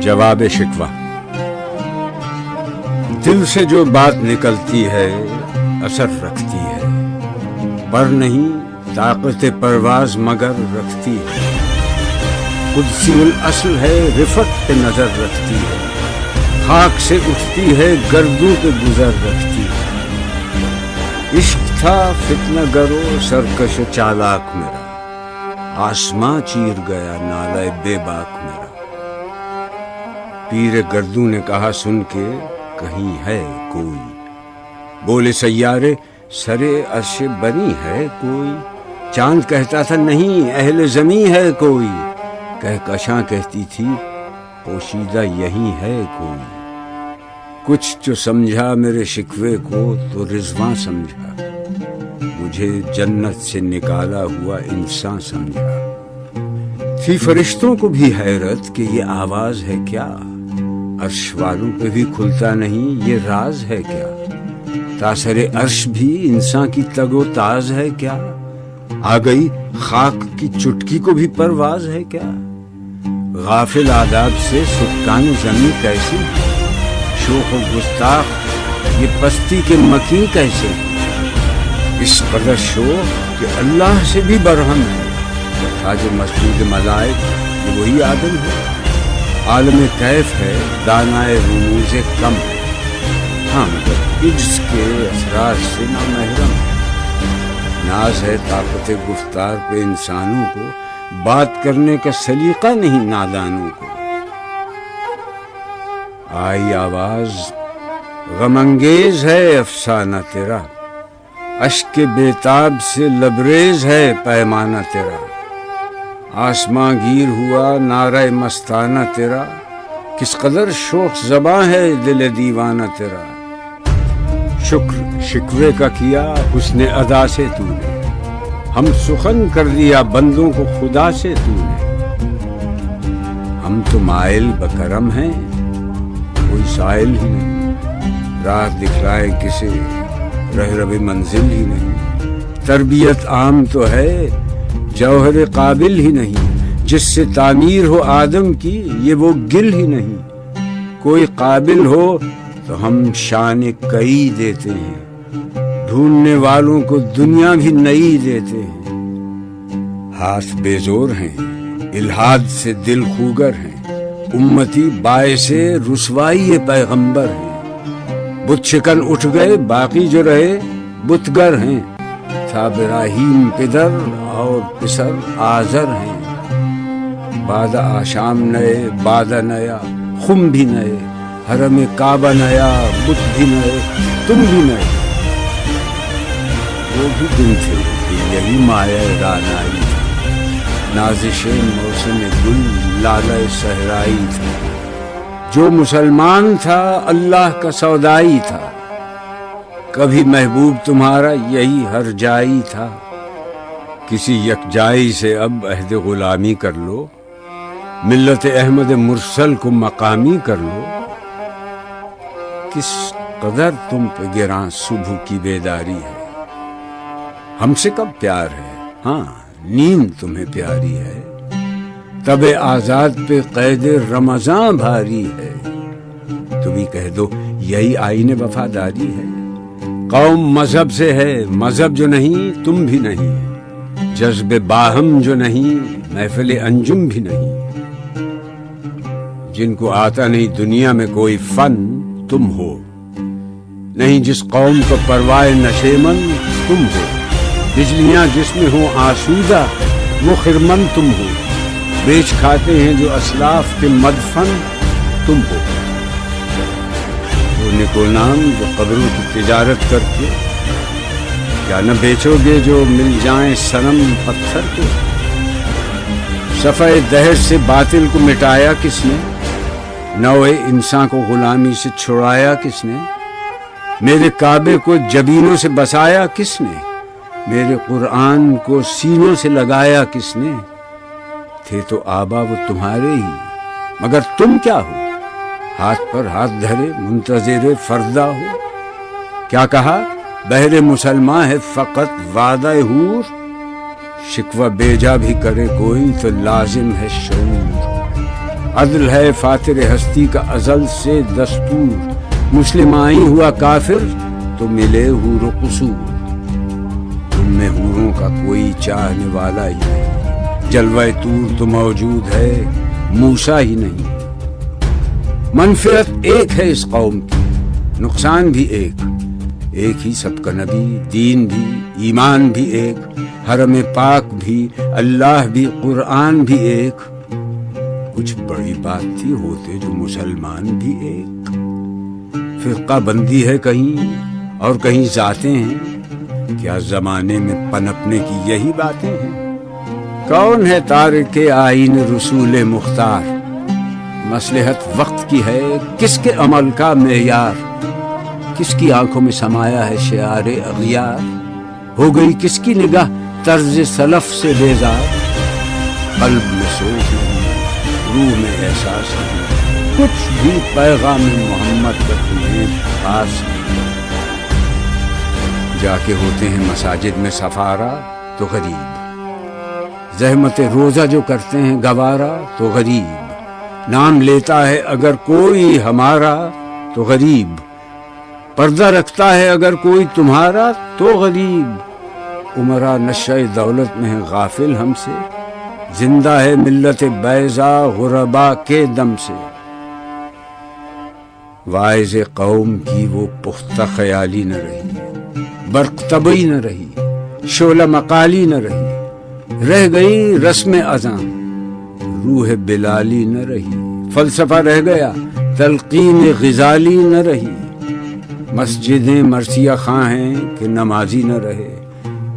جواب شکوہ۔ دل سے جو بات نکلتی ہے اثر رکھتی ہے، پر نہیں طاقت پرواز مگر رکھتی ہے۔ قدسی الاصل ہے، رفت پہ نظر رکھتی ہے، خاک سے اٹھتی ہے، گردوں پہ گزر رکھتی ہے۔ عشق تھا فتنہ گرو سرکش چالاک میرا، آسماں چیر گیا نالہ بے باک میرا۔ پیر گردوں نے کہا سن کے کہیں ہے کوئی، بولے سیارے سرے عرش بنی ہے کوئی۔ چاند کہتا تھا نہیں اہل زمیں ہے کوئی، کہکشاں کہتی تھی پوشیدہ یہیں ہے کوئی۔ کچھ جو سمجھا میرے شکوے کو تو رضواں سمجھا، مجھے جنت سے نکالا ہوا انسان سمجھا۔ تھی فرشتوں کو بھی حیرت کہ یہ آواز ہے کیا، عرش والوں پہ بھی کھلتا نہیں یہ راز ہے کیا۔ تاثر عرش بھی انسان کی تگ و تاز ہے کیا، آ گئی خاک کی چٹکی کو بھی پرواز ہے کیا۔ غافل آداب سے سکان زمین کیسے، شوخ و گستاخ یہ پستی کے مکین کیسے۔ اس قدر شوخ کہ اللہ سے بھی برہم ہے، تاج مسجود ملائک یہ وہی آدم ہے۔ عالم کیف ہے دانائے رموز کم ہے، ہاں مگر عجز کے اسرار سے نہ محرم ہے۔ ناز ہے طاقت گفتار پہ انسانوں کو، بات کرنے کا سلیقہ نہیں نادانوں کو۔ آئی آواز غم انگیز ہے افسانہ تیرا، اشک بیتاب سے لبریز ہے پیمانہ تیرا۔ آسماں گیر ہوا نعرہ مستانہ تیرا، کس قدر شوخ زباں ہے دل دیوانہ تیرا۔ شکر شکوے کا کیا حسن ادا سے تو نے، ہم سخن کر دیا بندوں کو خدا سے تو نے۔ ہم تو مائل بکرم ہیں کوئی سائل ہی نہیں، راہ دکھلائے کسے رہرب منزل ہی نہیں۔ تربیت عام تو ہے جوہر قابل ہی نہیں، جس سے تعمیر ہو آدم کی یہ وہ گل ہی نہیں۔ کوئی قابل ہو تو ہم شان کئی دیتے ہیں، ڈھونڈنے والوں کو دنیا بھی نئی دیتے ہیں۔ ہاتھ بے زور ہیں الہاد سے دل خوگر ہیں، امتی باعث رسوائی پیغمبر ہیں۔ بت شکن اٹھ گئے باقی جو رہے بتگر ہیں، تھا ابراہیم پدر اور پسر آزر ہیں۔ بعد آشام نئے بعد نیا خم بھی نئے، حرم کعبہ نیا بت بھی نئے تم بھی نئے۔ وہ بھی دن تھے کہ یہی مایہ رانائی تھی، نازش موسم گل لالہ صحرائی تھا۔ جو مسلمان تھا اللہ کا سودائی تھا، کبھی محبوب تمہارا یہی ہر جائی تھا۔ کسی یکجائی سے اب عہد غلامی کر لو، ملت احمد مرسل کو مقامی کر لو۔ کس قدر تم پہ گراں صبح کی بیداری ہے، ہم سے کب پیار ہے، ہاں نیند تمہیں پیاری ہے۔ تب آزاد پہ قید رمضان بھاری ہے، تم ہی کہہ دو یہی آئین وفاداری ہے۔ قوم مذہب سے ہے مذہب جو نہیں تم بھی نہیں، جذب باہم جو نہیں محفل انجم بھی نہیں۔ جن کو آتا نہیں دنیا میں کوئی فن تم ہو، نہیں جس قوم کو پروائے نشیمن تم ہو۔ بجلیاں جس میں ہوں آسودہ وہ خرمن تم ہو، بیچ کھاتے ہیں جو اسلاف کے مدفن تم ہو۔ وہ نکو نام جو قبروں کی تجارت کر کے، کیا نہ بیچو گے جو مل جائیں صنم پتھر کو۔ صفحہ دہر سے باطل کو مٹایا کس نے، نوع انسان کو غلامی سے چھڑایا کس نے۔ میرے کعبے کو جبینوں سے بسایا کس نے، میرے قرآن کو سینوں سے لگایا کس نے۔ تھے تو آبا وہ تمہارے ہی، مگر تم کیا ہو، ہاتھ پر ہاتھ دھرے منتظر فردا ہو۔ کیا کہا بہر مسلمان ہے فقط وعدہ حور، شکوہ بیجا بھی کرے کوئی تو لازم ہے شعور۔ عدل ہے فاتر ہستی کا ازل سے دستور، مسلم آئی ہوا کافر تو ملے حور و قصور۔ تم میں حوروں کا کوئی چاہنے والا ہی نہیں، جلوہ طور تو موجود ہے موسیٰ ہی نہیں۔ منفعت ایک ہے اس قوم کی، نقصان بھی ایک ہی سب کا نبی، دین بھی، ایمان بھی ایک، حرم پاک بھی، اللہ بھی، قرآن بھی ایک۔ کچھ بڑی بات تھی ہوتے جو مسلمان بھی ایک۔ فرقہ بندی ہے کہیں اور کہیں ذاتیں ہیں، کیا زمانے میں پنپنے کی یہی باتیں ہیں؟ کون ہے تارک آئین رسول مختار؟ مصلحت وقت کی ہے کس کے عمل کا معیار؟ کس کی آنکھوں میں سمایا ہے شعار اغیار؟ ہو گئی کس کی نگاہ طرز سلف سے بیزار؟ قلب میں سوچ نہیں، روح میں احساس نہیں، کچھ بھی پیغام محمد کا تمہیں پاس نہیں۔ جا کے ہوتے ہیں مساجد میں سفارا تو غریب، زحمت روزہ جو کرتے ہیں گوارا تو غریب، نام لیتا ہے اگر کوئی ہمارا تو غریب، پردہ رکھتا ہے اگر کوئی تمہارا تو غریب۔ عمرہ نشہ دولت میں ہے غافل ہم سے، زندہ ہے ملت بیضا غربا کے دم سے۔ واعظ قوم کی وہ پختہ خیالی نہ رہی، برق طبعی نہ رہی، شعلہ مقالی نہ رہی، رہ گئی رسم اذاں، روح بلالی نہ رہی، فلسفہ رہ گیا تلقین غزالی نہ رہی۔ مسجدیں مرثیہ خواں ہیں کہ نمازی نہ رہے،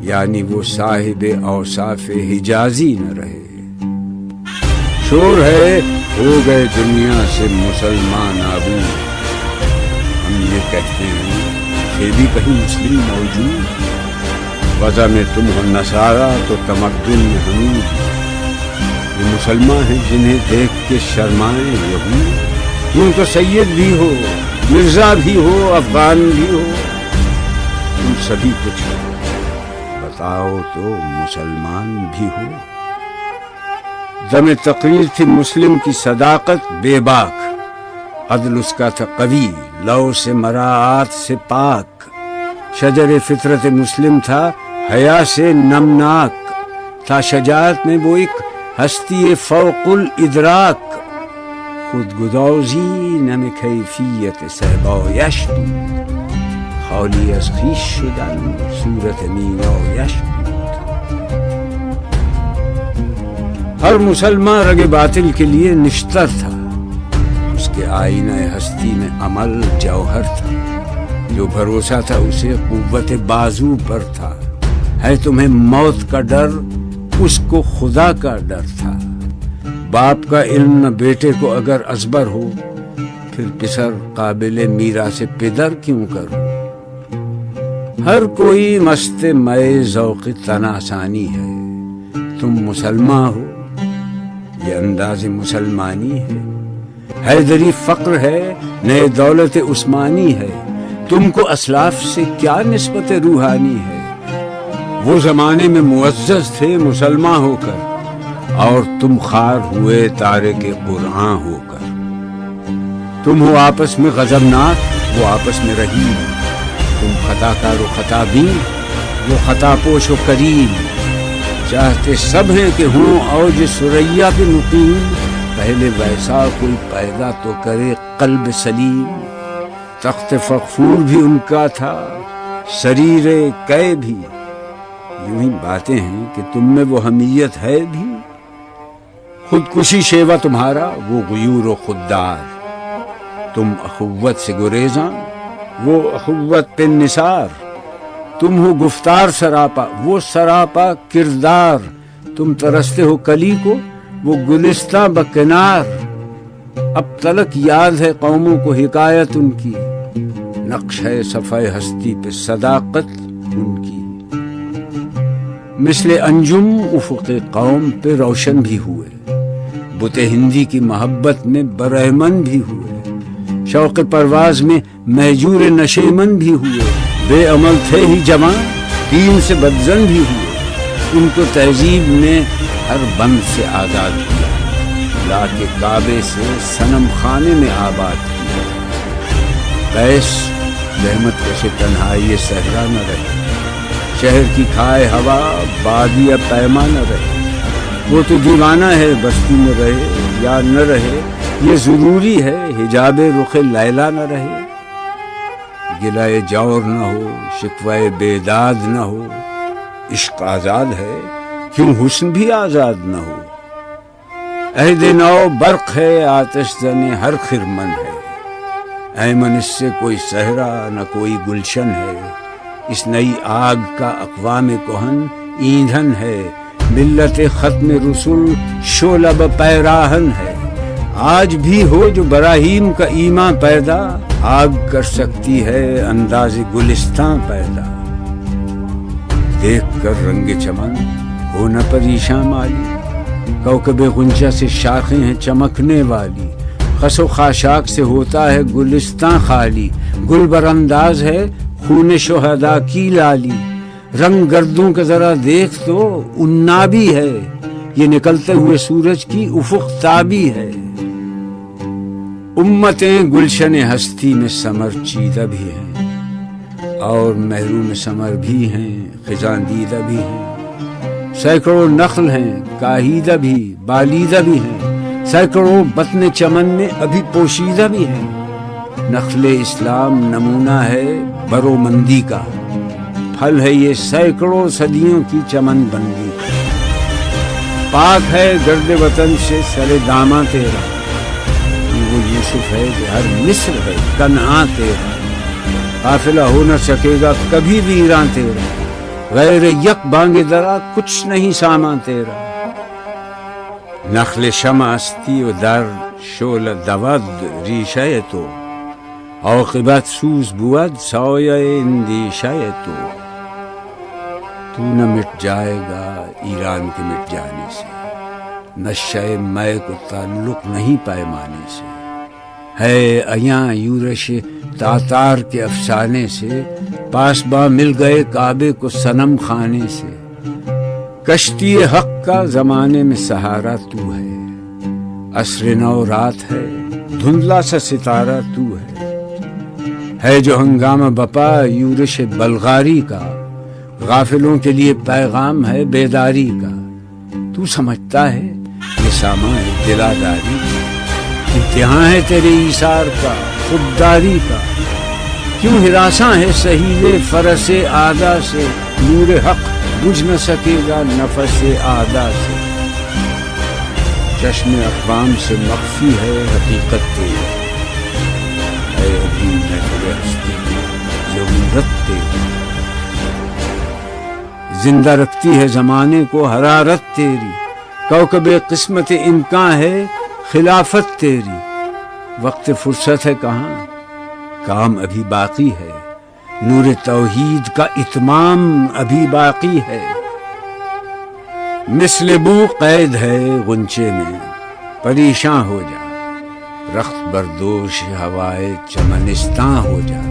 یعنی وہ صاحب اوصاف حجازی نہ رہے۔ شور ہے ہو گئے دنیا سے مسلمان آبود، ہم یہ کہتے ہیں کہ بھی کہیں مسلم موجود، وضع میں تم ہو نصارا تو تمدن میں حمید۔ یہ مسلمان ہیں جنہیں دیکھ کے شرمائیں یہود، تم تو سید بھی ہو، مرزا بھی ہو، افغان بھی ہو، تم سبھی کچھ ہو، بتاؤ تو مسلمان بھی ہو۔ دم تقریر تھی مسلم کی صداقت بے باک، عدل اس کا تھا قوی، لو سے مراعات سے پاک، شجر فطرت مسلم تھا حیا سے نمناک، تھا شجاعت میں وہ ایک ہستی فوق الادراک، خود گدازی نم کیفیت صحبایش بود، خالی از خویش شدن صورت مینایش بود۔ ہر مسلمان رگ باطل کے لیے نشتر تھا، اس کے آئینہ ہستی میں عمل جوہر تھا، جو بھروسہ تھا اسے قوت بازو پر تھا۔ ہے تمہیں موت کا ڈر، اس کو خدا کا ڈر تھا۔ باپ کا علم نہ بیٹے کو اگر ازبر ہو، پھر پسر قابل میراث پدر کیوں کرو؟ ہر کوئی مست مئے ذوق تناسانی ہے، تم مسلمان ہو، یہ انداز مسلمانی ہے۔ حیدری فقر ہے، نئے دولت عثمانی ہے، تم کو اسلاف سے کیا نسبت روحانی ہے؟ وہ زمانے میں معزز تھے مسلمان ہو کر، اور تم خار ہوئے تارک قرآن ہو کر۔ تم ہو آپس میں غضبناک، وہ آپس میں رحیم، تم خطا کار و خطا بین، وہ خطا پوش و کریم۔ چاہتے سب ہیں کہ ہوں اوج سریا پہ مقیم، پہلے ویسا کوئی پیدا تو کرے قلب سلیم۔ تخت فغفور بھی ان کا تھا، سریر قے بھی، یوں ہی باتیں ہیں کہ تم میں وہ حمیت ہے بھی۔ خودکشی شیوا تمہارا، وہ غیور و خوددار، تم اخوت سے گریزاں، وہ اخوت پہ نثار۔ تم ہو گفتار سراپا، وہ سراپا کردار، تم ترستے ہو کلی کو، وہ گلستہ بکنار۔ اب تلک یاد ہے قوموں کو حکایت ان کی، نقش ہے صفحہ ہستی پہ صداقت ان کی۔ مثل انجم افق قوم پہ روشن بھی ہوئے، بت ہندی کی محبت میں برہمن بھی ہوئے، شوق پرواز میں مہجور نشیمن بھی ہوئے، بے عمل تھے ہی جوان، دین سے بدزن بھی ہوئے، ان کو تہذیب نے ہر بند سے آزاد کیا، لا کے کعبے سے صنم خانے میں آباد کیا۔ قیس رحمت کش تنہائی صحرا نہ رہے، شہر کی کھائے ہوا بادی پیما نہ رہے۔ وہ تو دیوانہ ہے بستی میں رہے یا نہ رہے، یہ ضروری ہے حجاب رخ لیلا نہ رہے۔ گلائے جور نہ ہو، شکوائے بیداد نہ ہو، عشق آزاد ہے کیوں حسن بھی آزاد نہ ہو۔ عہد نو برق ہے آتش زن ہر خرمن ہے، ایمن اس سے کوئی صحرا نہ کوئی گلشن ہے۔ اس نئی آگ کا اقوام کہن ایندھن ہے، ملت ختم رسول شعلہ پیراہن ہے۔ آج بھی ہو جو براہیم کا ایمان پیدا، آگ کر سکتی ہے انداز گلستان پیدا۔ دیکھ کر رنگ چمن ہو نہ پریشاں مالی، کوکب غنچہ سے شاخیں ہیں چمکنے والی۔ خس و خاشاک سے ہوتا ہے گلستان خالی، گل بر انداز ہے خون شہداء کی لالی۔ رنگ گردوں کا ذرا دیکھ تو انابی ہے، یہ نکلتے ہوئے سورج کی افق تابی ہے۔ امتیں گلشن ہستی میں سمر چیدہ بھی ہیں، اور محروم سمر بھی ہیں خزاں دیدہ بھی ہیں۔ سینکڑوں نخل ہیں کاہیدہ بھی بالیدہ بھی ہیں، سینکڑوں بطن چمن میں ابھی پوشیدہ بھی ہیں۔ نخل اسلام نمونہ ہے برومندی کا، پھل ہے یہ سینکڑوں صدیوں کی چمن بندی۔ پاک ہے گرد وطن سے سر داماں تیرا، وہ یوسف ہے کہ ہر مصر ہے کنعان تیرا۔ قافلہ ہو نہ سکے گا کبھی ویراں تیرا، غیر یک بانگ درا کچھ نہیں سامان تیرا۔ نخل شمع استی و در شعل دود ریشہ تو، عاقبت سوز بود سایہ اندیشہ تو۔ تو نہ مٹ جائے گا ایران کے مٹ جانے سے، نشہ مے کو تعلق نہیں پیمانے سے۔ ہے ایاں یورش تاتار کے افسانے سے، پاسباں مل گئے کعبے کو صنم خانے سے۔ کشتی حق کا زمانے میں سہارا تو ہے، عصر نو رات ہے دھندلا سا ستارہ تو ہے جو ہنگامہ بپا یورش بلغاری کا، غافلوں کے لیے پیغام ہے بیداری کا۔ تو سمجھتا ہے یہ سامان ہے دلاداری، امتحان ہے تیرے ایثار کا خودداری کا۔ کیوں ہراساں ہے سہیلے فرس آدا سے، نور حق بجھ نہ سکے گا نفس آدا سے۔ چشم اقوام سے مخفی ہے حقیقت تیری، اے ابھی محفل ہستی ضرورت تیری۔ زندہ رکھتی ہے زمانے کو حرارت تیری، کوکب قسمت امکان ہے خلافت تیری۔ وقت فرصت ہے کہاں، کام ابھی باقی ہے، نور توحید کا اتمام ابھی باقی ہے۔ مثل بو قید ہے غنچے میں پریشاں ہو جا، رخت بردوش ہوائے چمنستاں ہو جا۔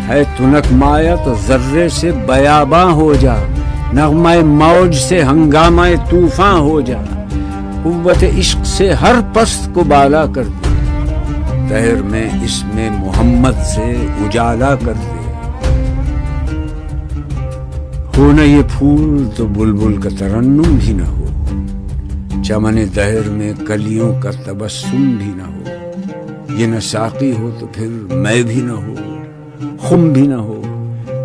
ہے تنک مایا تو ذرے سے بیاباں ہو جا، نغمہ موج سے ہنگامہ طوفاں ہو جا۔ قوت عشق سے ہر پست کو بالا کر دے، دہر میں اس میں محمد سے اجالا کر دے۔ ہو نہ یہ پھول تو بلبل کا ترنم بھی نہ ہو، چمن دہر میں کلیوں کا تبسم بھی نہ ہو۔ یہ نہ ساقی ہو تو پھر میں بھی نہ ہو، خم بھی نہ ہو،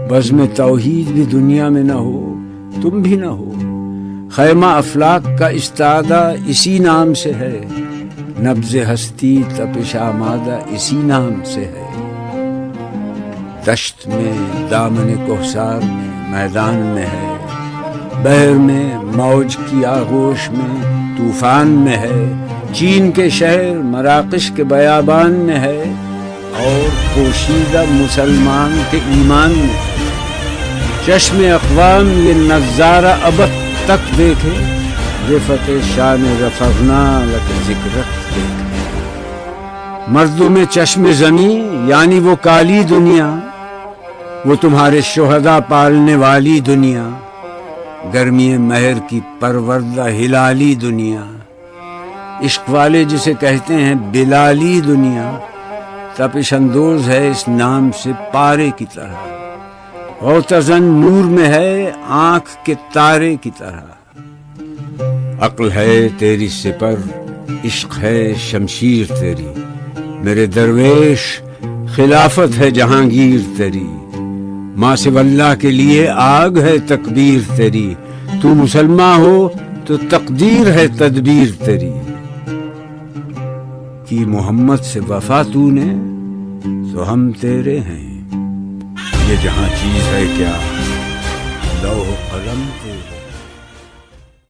بزم توحید بھی دنیا میں نہ ہو، تم بھی نہ ہو۔ خیمہ افلاک کا استادہ اسی نام سے ہے، نبض ہستی تپش آمادہ اسی نام سے ہے۔ دشت میں دامن کوثر میں میدان میں ہے، بحر میں موج کی آغوش میں طوفان میں ہے۔ چین کے شہر مراکش کے بیابان میں ہے، اور پوشیدہ مسلمان کے ایمان میں ہے۔ چشم اقوام یہ نظارہ ابد تک دیکھے، رفت شان رفعنا لک ذکرت دیکھے۔ مردم چشم زمین یعنی وہ کالی دنیا، وہ تمہارے شہداء پالنے والی دنیا، گرمی مہر کی پروردہ ہلالی دنیا۔ عشق والے جسے کہتے ہیں بلالی دنیا، تپش اندوز ہے اس نام سے پارے کی طرح، غوطہ نور میں ہے آنکھ کے تارے کی طرح۔ عقل ہے تیری سپر، عشق ہے شمشیر تیری، میرے درویش خلافت ہے جہانگیر تیری، ماں سے اللہ کے لیے آگ ہے تکبیر تیری، تو مسلمان ہو تو تقدیر ہے تدبیر تیری، کی محمد سے وفا تو نے تو ہم تیرے ہیں، یہ جہاں چیز ہے کیا لوح قلم تیرے۔